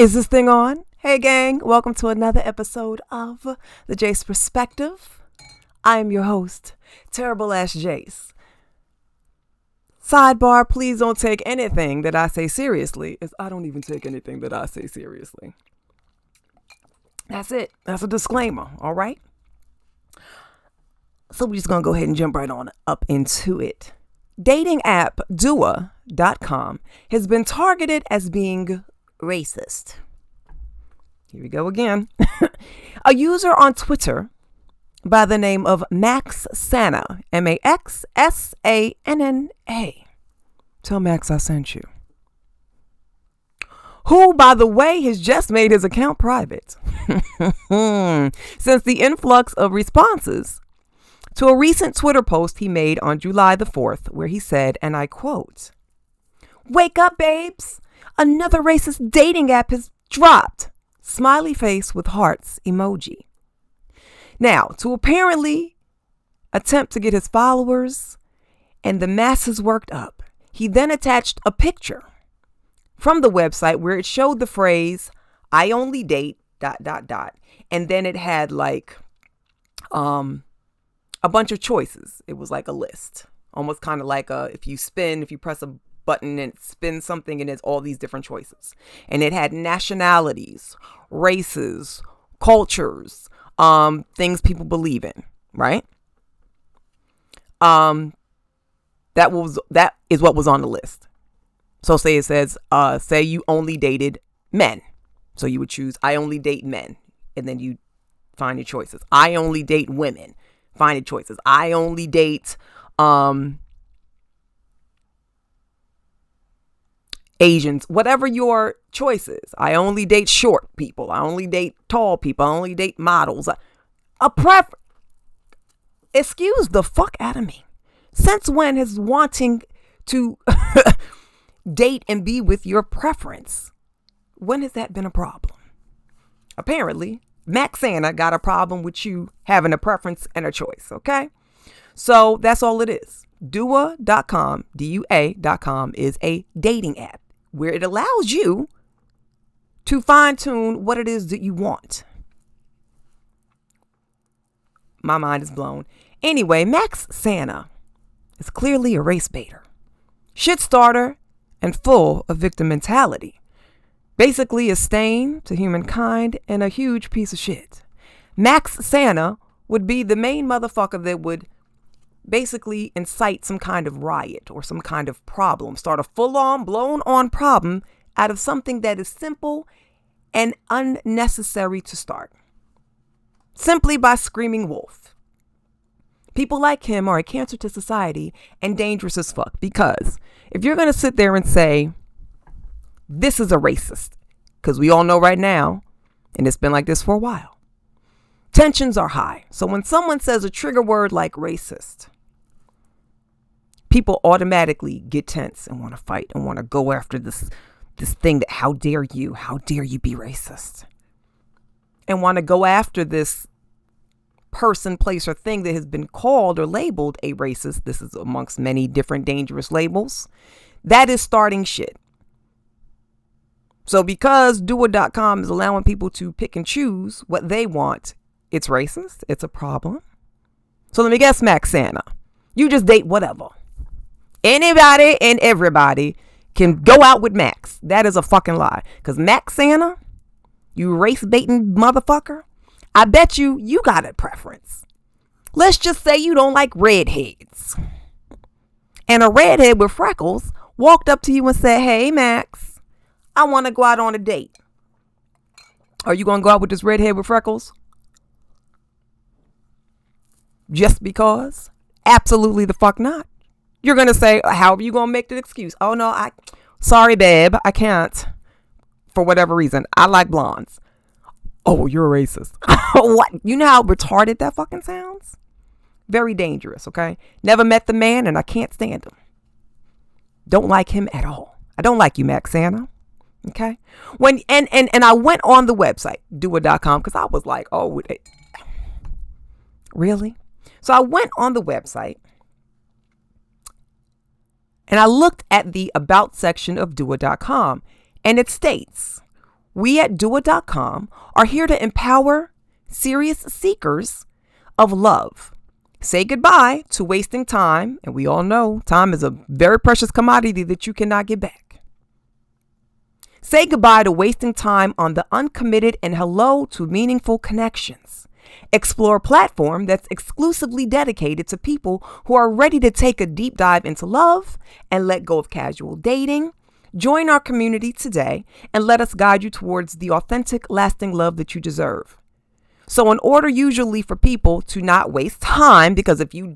Is this thing on? Hey gang, welcome to another episode of The Jace Perspective. I am your host, Terrible Ass Jace. Sidebar, please don't take anything that I say seriously, as I don't even take anything that I say seriously. That's it. That's a disclaimer, all right? So we're just going to go ahead and jump right on up into it. Dating app Dua.com has been targeted as being racist. Here we go again. A user on Twitter by the name of Max Sanna, Maxsanna. Tell Max I sent you. Who, by the way, has just made his account private since the influx of responses to a recent Twitter post he made on July the 4th, where he said, and I quote, "Wake up, babes. Another racist dating app has dropped. Smiley face with hearts emoji." Now, to apparently attempt to get his followers and the masses worked up, he then attached a picture from the website where it showed the phrase, "I only date ... And then it had like a bunch of choices. It was like a list, almost kind of like if you press a button and spin something, and there's all these different choices. And it had nationalities, races, cultures, things people believe in, right? That is what was on the list. So say it says, say you only dated men. So you would choose, I only date men. And then you find your choices. I only date women. Find your choices. I only date Asians, whatever your choice is. I only date short people. I only date tall people. I only date models. Excuse the fuck out of me. Since when has wanting to date and be with your preference, when has that been a problem? Apparently, Max Sanna got a problem with you having a preference and a choice, okay? So that's all it is. Dua.com, Dua.com is a dating app where it allows you to fine-tune what it is that you want. My mind is blown. Anyway, Max Sanna is clearly a race baiter, shit starter, and full of victim mentality. Basically a stain to humankind and a huge piece of shit. Max Sanna would be the main motherfucker that would basically incite some kind of riot or some kind of problem, start a full-on, blown-on problem out of something that is simple and unnecessary to start. Simply by screaming wolf. People like him are a cancer to society and dangerous as fuck, because if you're going to sit there and say, this is a racist, because we all know right now, and it's been like this for a while, tensions are high. So when someone says a trigger word like racist, people automatically get tense and want to fight and want to go after this thing that, how dare you be racist? And want to go after this person, place, or thing that has been called or labeled a racist. This is amongst many different dangerous labels. That is starting shit. So because Dua.com is allowing people to pick and choose what they want, it's racist. It's a problem. So let me guess, Max Sanna, you just date whatever. Anybody and everybody can go out with Max. That is a fucking lie. Because Max Sanna, you race baiting motherfucker, I bet you got a preference. Let's just say you don't like redheads. And a redhead with freckles walked up to you and said, "Hey, Max, I want to go out on a date." Are you going to go out with this redhead with freckles? Just because? Absolutely the fuck not. You're going to say, how are you going to make the excuse? Oh, no, sorry, babe, I can't. For whatever reason, I like blondes. Oh, you're a racist. What? You know how retarded that fucking sounds? Very dangerous, okay? Never met the man and I can't stand him. Don't like him at all. I don't like you, Max Sanna. Okay? And I went on the website, Dua.com, because I was like, oh, really? So I went on the website and I looked at the about section of Dua.com, and it states, we at doa.com are here to empower serious seekers of love. Say goodbye to wasting time, and we all know time is a very precious commodity that you cannot get back. Say goodbye to wasting time on the uncommitted and hello to meaningful connections. Explore a platform that's exclusively dedicated to people who are ready to take a deep dive into love and let go of casual dating. Join our community today and let us guide you towards the authentic, lasting love that you deserve. So in order usually for people to not waste time, because if you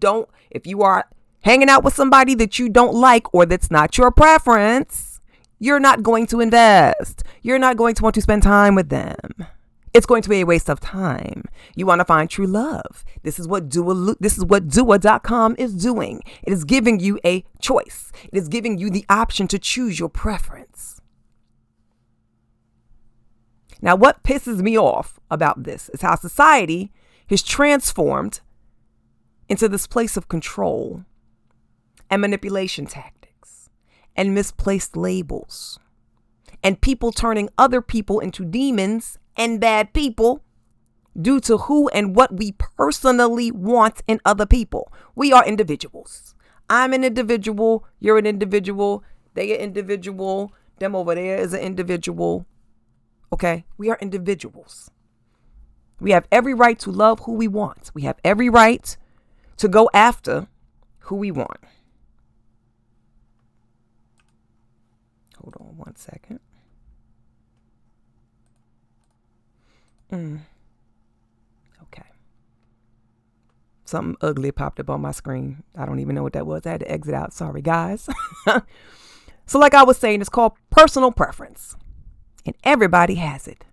are hanging out with somebody that you don't like or that's not your preference, you're not going to invest. You're not going to want to spend time with them. It's going to be a waste of time. You want to find true love. This is what doa.com is doing. It is giving you a choice. It is giving you the option to choose your preference. Now, what pisses me off about this is how society has transformed into this place of control and manipulation tactics and misplaced labels and people turning other people into demons and bad people due to who and what we personally want in other people. We are individuals. I'm an individual. You're an individual. They an individual. Them over there is an individual. Okay? We are individuals. We have every right to love who we want. We have every right to go after who we want. Hold on one second. Okay. Something ugly popped up on my screen. I don't even know what that was. I had to exit out. Sorry, guys. So like I was saying, it's called personal preference. And everybody has it.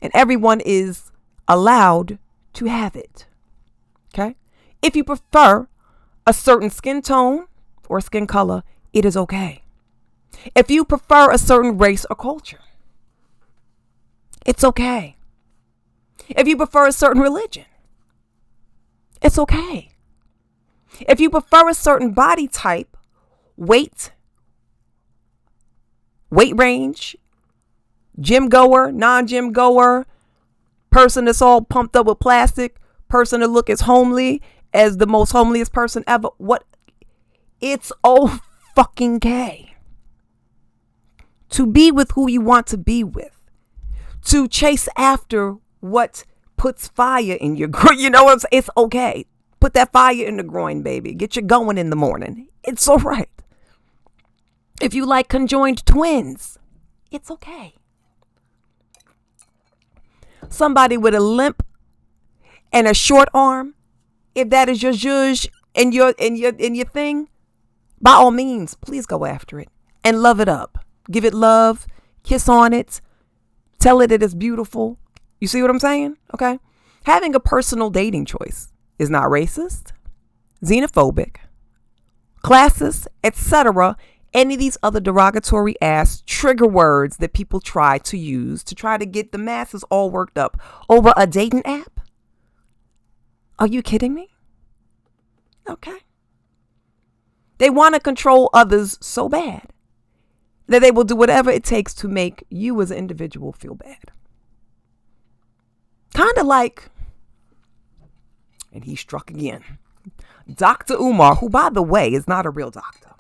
And everyone is allowed to have it. Okay? If you prefer a certain skin tone or skin color, it is okay. If you prefer a certain race or culture, it's okay. If you prefer a certain religion, it's okay. If you prefer a certain body type, weight range, gym goer, non-gym goer, person that's all pumped up with plastic, person that look as homely as the most homeliest person ever, it's all fucking okay. To be with who you want to be with. To chase after what puts fire in your groin. You know what I'm saying? It's okay. Put that fire in the groin, baby. Get you going in the morning. It's all right. If you like conjoined twins, it's okay. Somebody with a limp and a short arm, if that is your zhuzh and your thing, by all means, please go after it and love it up. Give it love, kiss on it, tell it it's beautiful. You see what I'm saying? Okay. Having a personal dating choice is not racist, xenophobic, classist, etc. Any of these other derogatory ass trigger words that people try to use to try to get the masses all worked up over a dating app. Are you kidding me? Okay. They want to control others so bad that they will do whatever it takes to make you as an individual feel bad. Kind of like, and he struck again, Dr. Umar, who, by the way, is not a real doctor.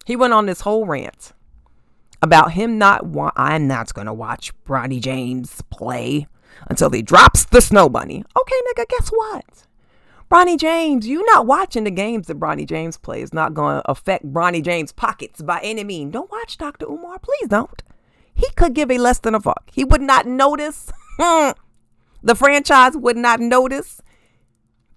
He went on this whole rant about him I'm not going to watch Bronny James play until he drops the snow bunny. Okay, nigga, guess what? Bronny James, you not watching the games that Bronny James plays is not going to affect Bronny James' pockets by any means. Don't watch Dr. Umar. Please don't. He could give a less than a fuck. He would not notice. The franchise would not notice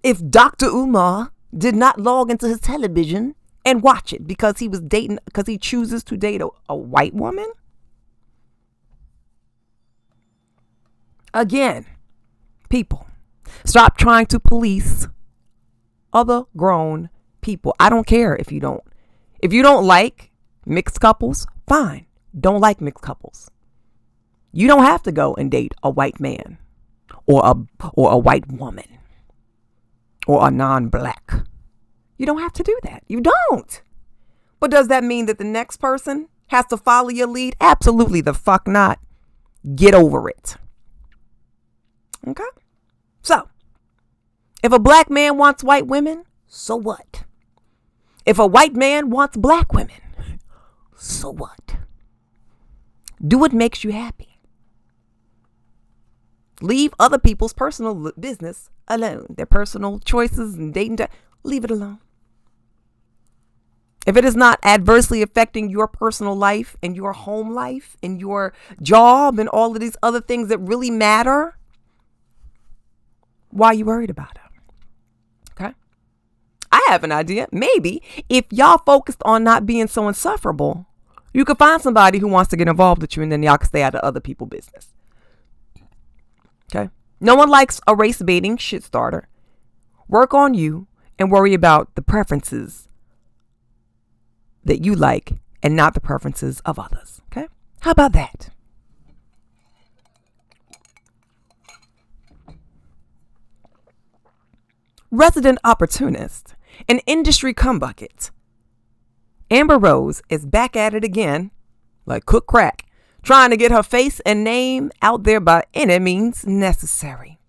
if Dr. Umar did not log into his television and watch it because he chooses to date a white woman. Again, people, stop trying to police other grown people. I don't care if you don't. If you don't like mixed couples, fine. Don't like mixed couples. You don't have to go and date a white man or a white woman or a non-black. You don't have to do that. You don't. But does that mean that the next person has to follow your lead? Absolutely the fuck not. Get over it. Okay? So, if a black man wants white women, so what? If a white man wants black women, so what? Do what makes you happy. Leave other people's personal business alone. Their personal choices and dating, leave it alone. If it is not adversely affecting your personal life and your home life and your job and all of these other things that really matter, why are you worried about it? Okay. I have an idea. Maybe if y'all focused on not being so insufferable, you could find somebody who wants to get involved with you, and then y'all can stay out of other people's business. Okay. No one likes a race baiting shit starter. Work on you and worry about the preferences that you like and not the preferences of others. Okay. How about that? Resident opportunist, an industry cumbucket. Amber Rose is back at it again, like cook crack, trying to get her face and name out there by any means necessary.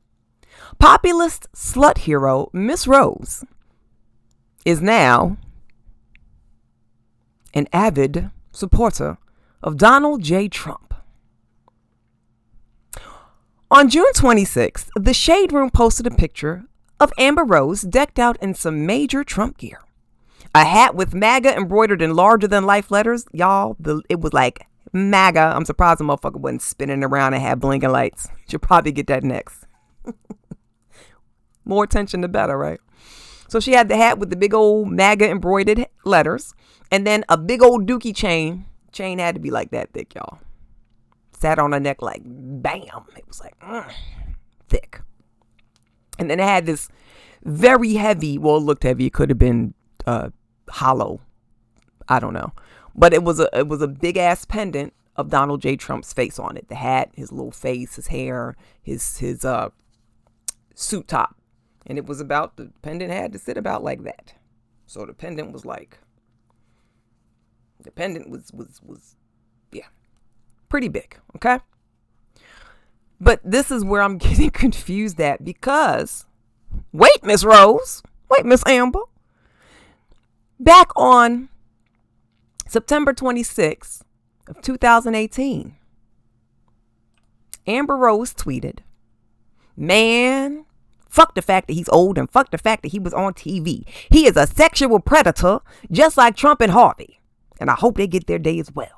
Populist slut hero Miss Rose is now an avid supporter of Donald J. Trump. On June 26th, the Shade Room posted a picture of Amber Rose decked out in some major Trump gear. A hat with MAGA embroidered in larger than life letters. Y'all, it was like MAGA. I'm surprised the motherfucker wasn't spinning around and had blinking lights. Should probably get that next. More attention the better, right? So she had the hat with the big old MAGA embroidered letters. And then a big old dookie chain. Chain had to be like that thick, y'all. Sat on her neck like bam. It was like thick. And then it had this very heavy, well, it looked heavy. It could have been hollow. I don't know. But it was a big ass pendant of Donald J. Trump's face on it. The hat, his little face, his hair, his suit top. And it was about, the pendant had to sit about like that. So the pendant was yeah, pretty big. Okay. But this is where I'm getting confused at, because wait, Miss Rose, wait, Miss Amber. Back on September 26th of 2018, Amber Rose tweeted, "Man, fuck the fact that he's old and fuck the fact that he was on TV. He is a sexual predator just like Trump and Harvey. And I hope they get their day as well."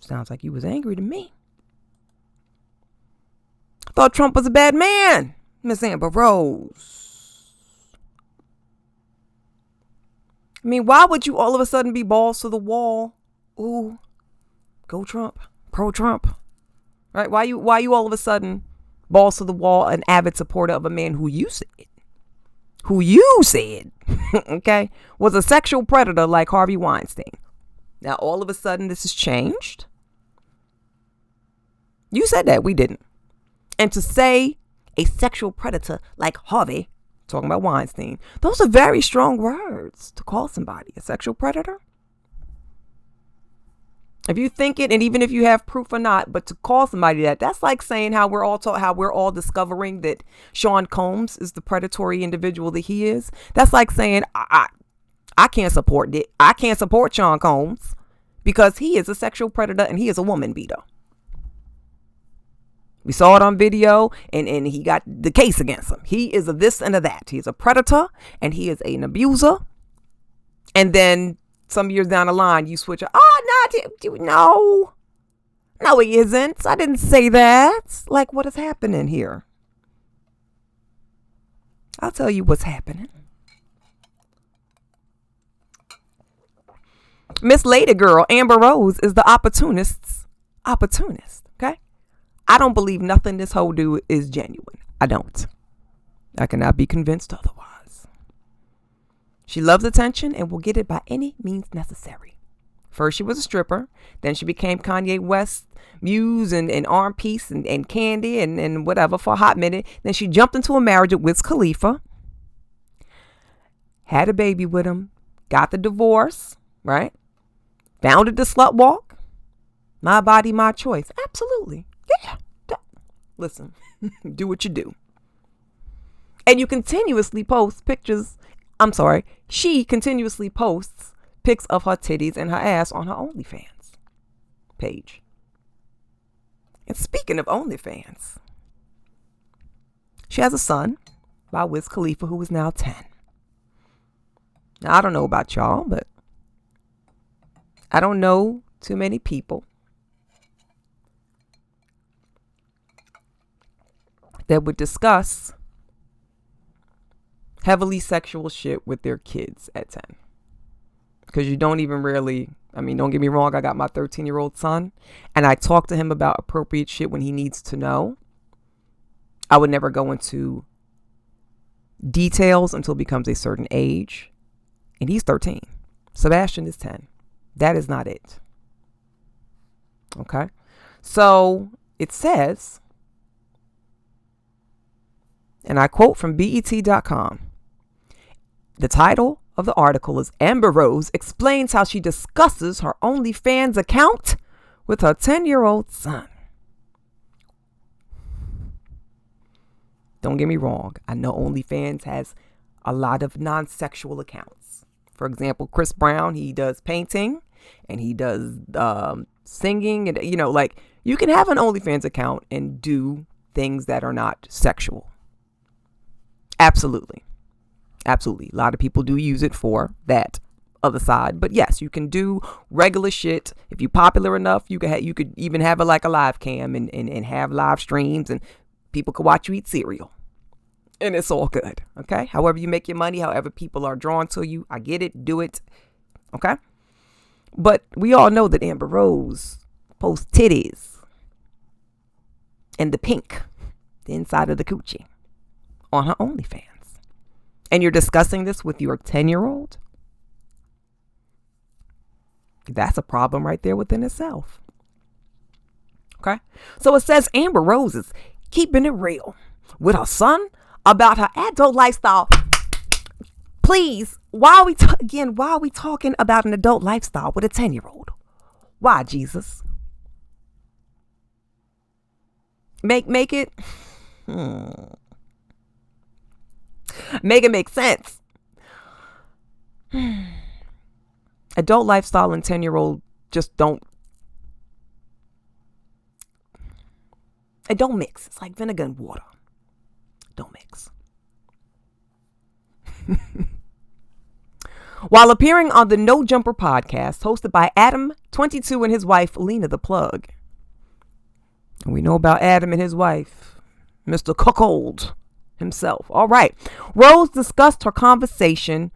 Sounds like you was angry to me. I thought Trump was a bad man, Miss Amber Rose. I mean, why would you all of a sudden be balls to the wall? Ooh, go Trump, pro Trump, right? Why you all of a sudden balls to the wall, an avid supporter of a man who you said, okay, was a sexual predator like Harvey Weinstein? Now all of a sudden this has changed. You said that, we didn't. And to say a sexual predator like Harvey, talking about Weinstein, those are very strong words to call somebody a sexual predator. If you think it, and even if you have proof or not, but to call somebody that's like saying how we're all discovering that Sean Combs is the predatory individual that he is. That's like saying I can't support it. I can't support Sean Combs because he is a sexual predator and he is a woman beater. We saw it on video, and he got the case against him. He is a this and a that. He's a predator, and he is an abuser. And then some years down the line, you switch. No, he isn't. I didn't say that. Like, what is happening here? I'll tell you what's happening. Miss Lady Girl, Amber Rose, is the opportunist's opportunist. Okay? I don't believe nothing this hoe do is genuine. I don't. I cannot be convinced otherwise. She loves attention and will get it by any means necessary. First she was a stripper. Then she became Kanye West's muse and arm piece and candy and whatever for a hot minute. Then she jumped into a marriage with Wiz Khalifa. had a baby with him, got the divorce, right? Founded the Slut Walk. My body, my choice. Absolutely. Yeah. Listen, do what you do. And you continuously post pictures. I'm sorry. She continuously posts pics of her titties and her ass on her OnlyFans page. And speaking of OnlyFans, she has a son by Wiz Khalifa who is now 10. Now, I don't know about y'all, but I don't know too many people that would discuss heavily sexual shit with their kids at 10. Because you don't even really, don't get me wrong, I got my 13-year-old son, and I talk to him about appropriate shit when he needs to know. I would never go into details until it becomes a certain age. And he's 13. Sebastian is 10. That is not it. Okay? So it says, and I quote from BET.com, the title of the article is Amber Rose explains how she discusses her OnlyFans account with her 10-year-old son. Don't get me wrong. I know OnlyFans has a lot of non-sexual accounts. For example, Chris Brown, he does painting and he does singing. And, you can have an OnlyFans account and do things that are not sexual. Absolutely. Absolutely. A lot of people do use it for that other side. But yes, you can do regular shit. If you're popular enough, you could even have a live cam and have live streams and people could watch you eat cereal. And it's all good. Okay. However you make your money, however people are drawn to you. I get it. Do it. Okay. But we all know that Amber Rose posts titties and the pink, the inside of the coochie, on her OnlyFans. And you're discussing this with your 10-year-old? That's a problem right there within itself. Okay. So it says Amber Rose is keeping it real with her son about her adult lifestyle. Please, why are we talking about an adult lifestyle with a 10-year-old? Why, Jesus? Make it make it make sense. Adult lifestyle and 10-year-old just don't mix. It's like vinegar and water. Don't mix. While appearing on the No Jumper podcast hosted by Adam 22 and his wife Lena the Plug. And we know about Adam and his wife, Mr. Cuckold himself. All right. Rose discussed her conversation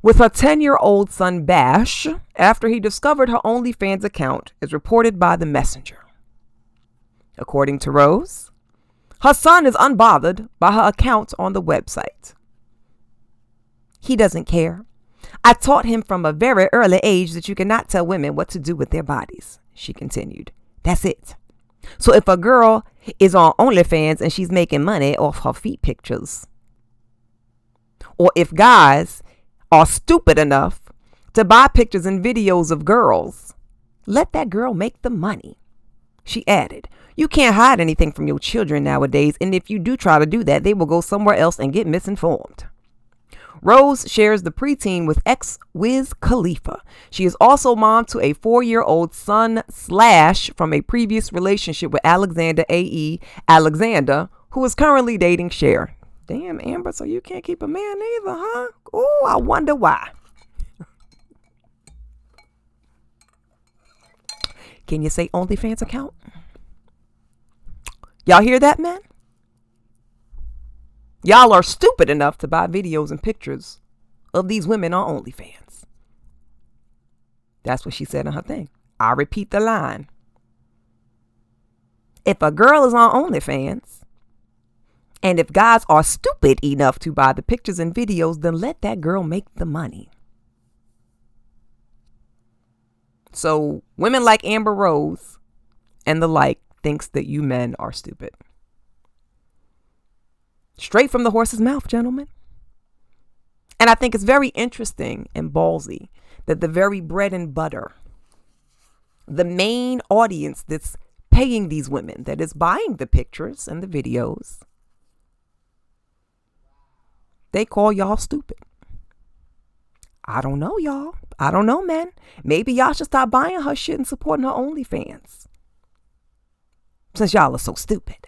with her 10-year-old son Bash after he discovered her OnlyFans account, as reported by The Messenger. According to Rose, her son is unbothered by her account on the website. He doesn't care. I taught him from a very early age that you cannot tell women what to do with their bodies, she continued. That's it. So if a girl is on OnlyFans and she's making money off her feet pictures, or if guys are stupid enough to buy pictures and videos of girls, let that girl make the money. She added, you can't hide anything from your children nowadays, and if you do try to do that, they will go somewhere else and get misinformed. Rose shares the preteen with ex-Wiz Khalifa. She is also mom to a 4-year-old son / from a previous relationship with Alexander A.E. Alexander, who is currently dating Cher. Damn, Amber, so you can't keep a man either, huh? Oh, I wonder why. Can you say OnlyFans account? Y'all hear that, man? Y'all are stupid enough to buy videos and pictures of these women on OnlyFans. That's what she said in her thing. I repeat the line. If a girl is on OnlyFans, and if guys are stupid enough to buy the pictures and videos, then let that girl make the money. So women like Amber Rose and the like thinks that you men are stupid. Straight from the horse's mouth, gentlemen. And I think it's very interesting and ballsy that the very bread and butter, the main audience that's paying these women, that is buying the pictures and the videos, they call y'all stupid. I don't know, y'all. I don't know, man. Maybe y'all should stop buying her shit and supporting her OnlyFans, since y'all are so stupid.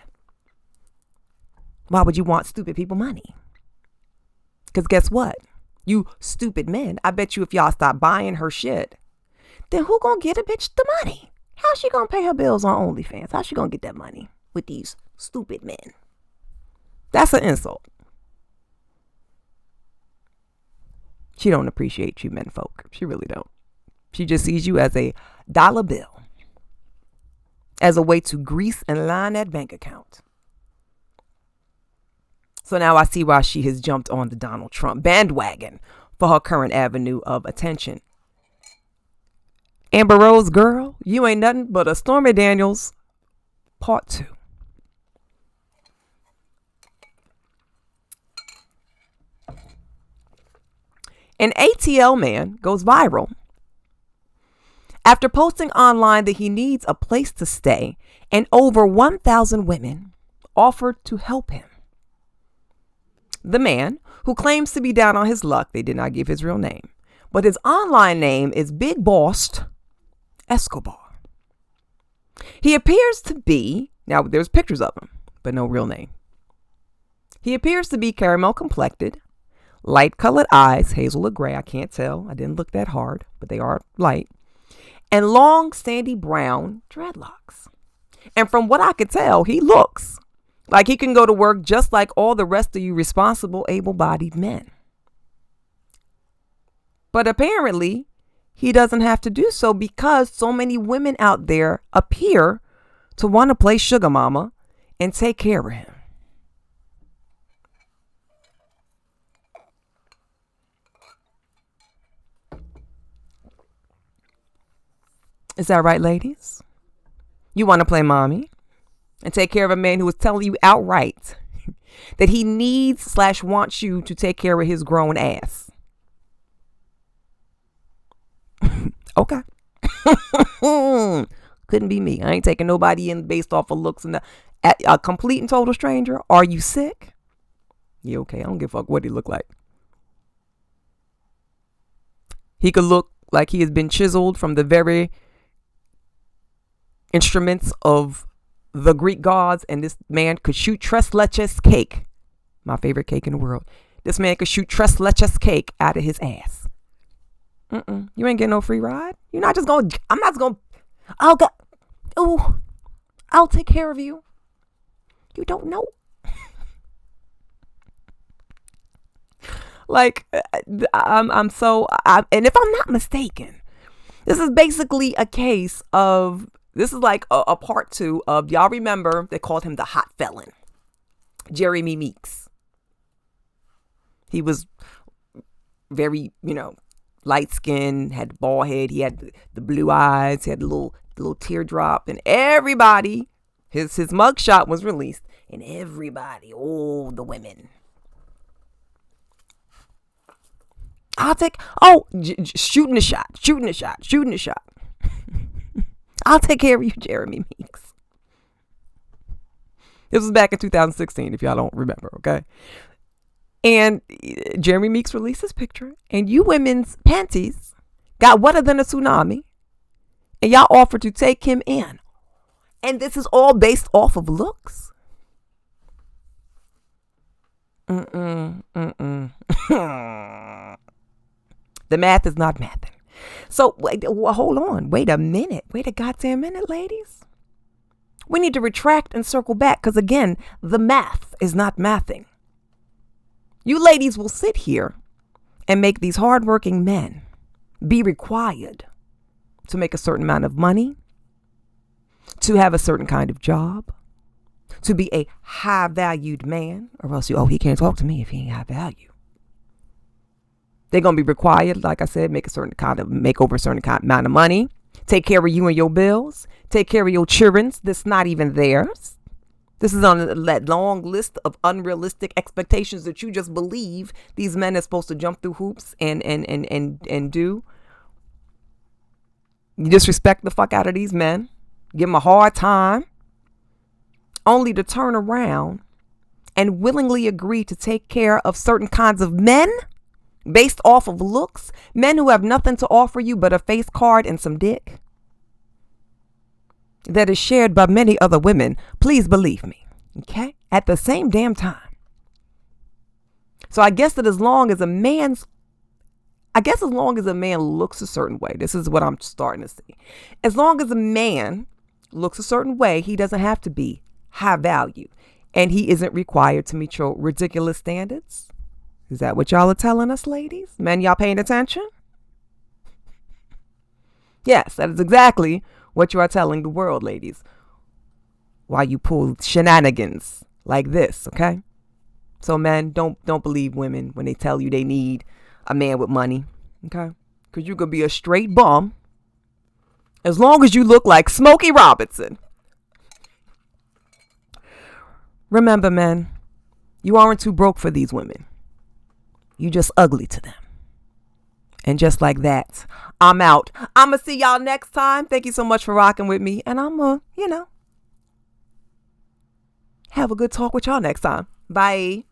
Why would you want stupid people money? Because guess what? You stupid men, I bet you if y'all stop buying her shit, then who gonna get a bitch the money? How's she gonna pay her bills on OnlyFans? How's she gonna get that money with these stupid men? That's an insult. She don't appreciate you men folk. She really don't. She just sees you as a dollar bill, as a way to grease and line that bank account. So now I see why she has jumped on the Donald Trump bandwagon for her current avenue of attention. Amber Rose, girl, you ain't nothing but a Stormy Daniels part 2. An ATL man goes viral after posting online that he needs a place to stay, and over 1,000 women offered to help him. The man, who claims to be down on his luck, they did not give his real name, but his online name is Bigbossd Escobar. He appears to be, now there's pictures of him, but no real name. He appears to be caramel complected, light colored eyes, hazel or gray, I can't tell. I didn't look that hard, but they are light. And long, sandy brown dreadlocks. And from what I could tell, he looks like he can go to work just like all the rest of you responsible, able-bodied men. But apparently, he doesn't have to do so because so many women out there appear to want to play sugar mama and take care of him. Is that right, ladies? You want to play mommy and take care of a man who is telling you outright that he needs/wants you to take care of his grown ass. Okay. Couldn't be me. I ain't taking nobody in based off of looks and a complete and total stranger. Are you sick? Yeah, okay. I don't give a fuck what he look like. He could look like he has been chiseled from the very instruments of the Greek gods, and this man could shoot tres leches cake, my favorite cake in the world. This man could shoot tres leches cake out of his ass. You ain't getting no free ride. You're not just going. I'm not just going. I'll take care of you. You don't know. Like, and if I'm not mistaken, this is basically a case of. This is like a part 2 of, y'all remember, they called him the hot felon, Jeremy Meeks. He was very, light skinned, had the bald head. He had the blue eyes. He had the little teardrop, and everybody, his mugshot was released, and everybody, all the women. I'll take, shooting a shot. I'll take care of you, Jeremy Meeks. This was back in 2016, if y'all don't remember, okay? And Jeremy Meeks released his picture, and you women's panties got wetter than a tsunami, and y'all offered to take him in. And this is all based off of looks? The math is not mathing. So, hold on. Wait a minute. Wait a goddamn minute, ladies. We need to retract and circle back because, again, the math is not mathing. You ladies will sit here and make these hardworking men be required to make a certain amount of money, to have a certain kind of job, to be a high-valued man, or else he can't talk to me if he ain't high value. They're going to be required, like I said, make over a certain kind amount of money, take care of you and your bills, take care of your children that's not even theirs. This is on that long list of unrealistic expectations that you just believe these men are supposed to jump through hoops and do. You disrespect the fuck out of these men, give them a hard time, only to turn around and willingly agree to take care of certain kinds of men based off of looks, men who have nothing to offer you but a face card and some dick that is shared by many other women. Please believe me. Okay? At the same damn time. So I guess that as long as a man looks a certain way, this is what I'm starting to see. As long as a man looks a certain way, he doesn't have to be high value. And he isn't required to meet your ridiculous standards. Is that what y'all are telling us, ladies? Men, y'all paying attention? Yes, that is exactly what you are telling the world, ladies, while you pull shenanigans like this, okay? So men, don't believe women when they tell you they need a man with money, okay? Because you could be a straight bum as long as you look like Smokey Robinson. Remember, men, you aren't too broke for these women. You just ugly to them. And just like that, I'm out. I'm going to see y'all next time. Thank you so much for rocking with me. And I'm going to, have a good talk with y'all next time. Bye.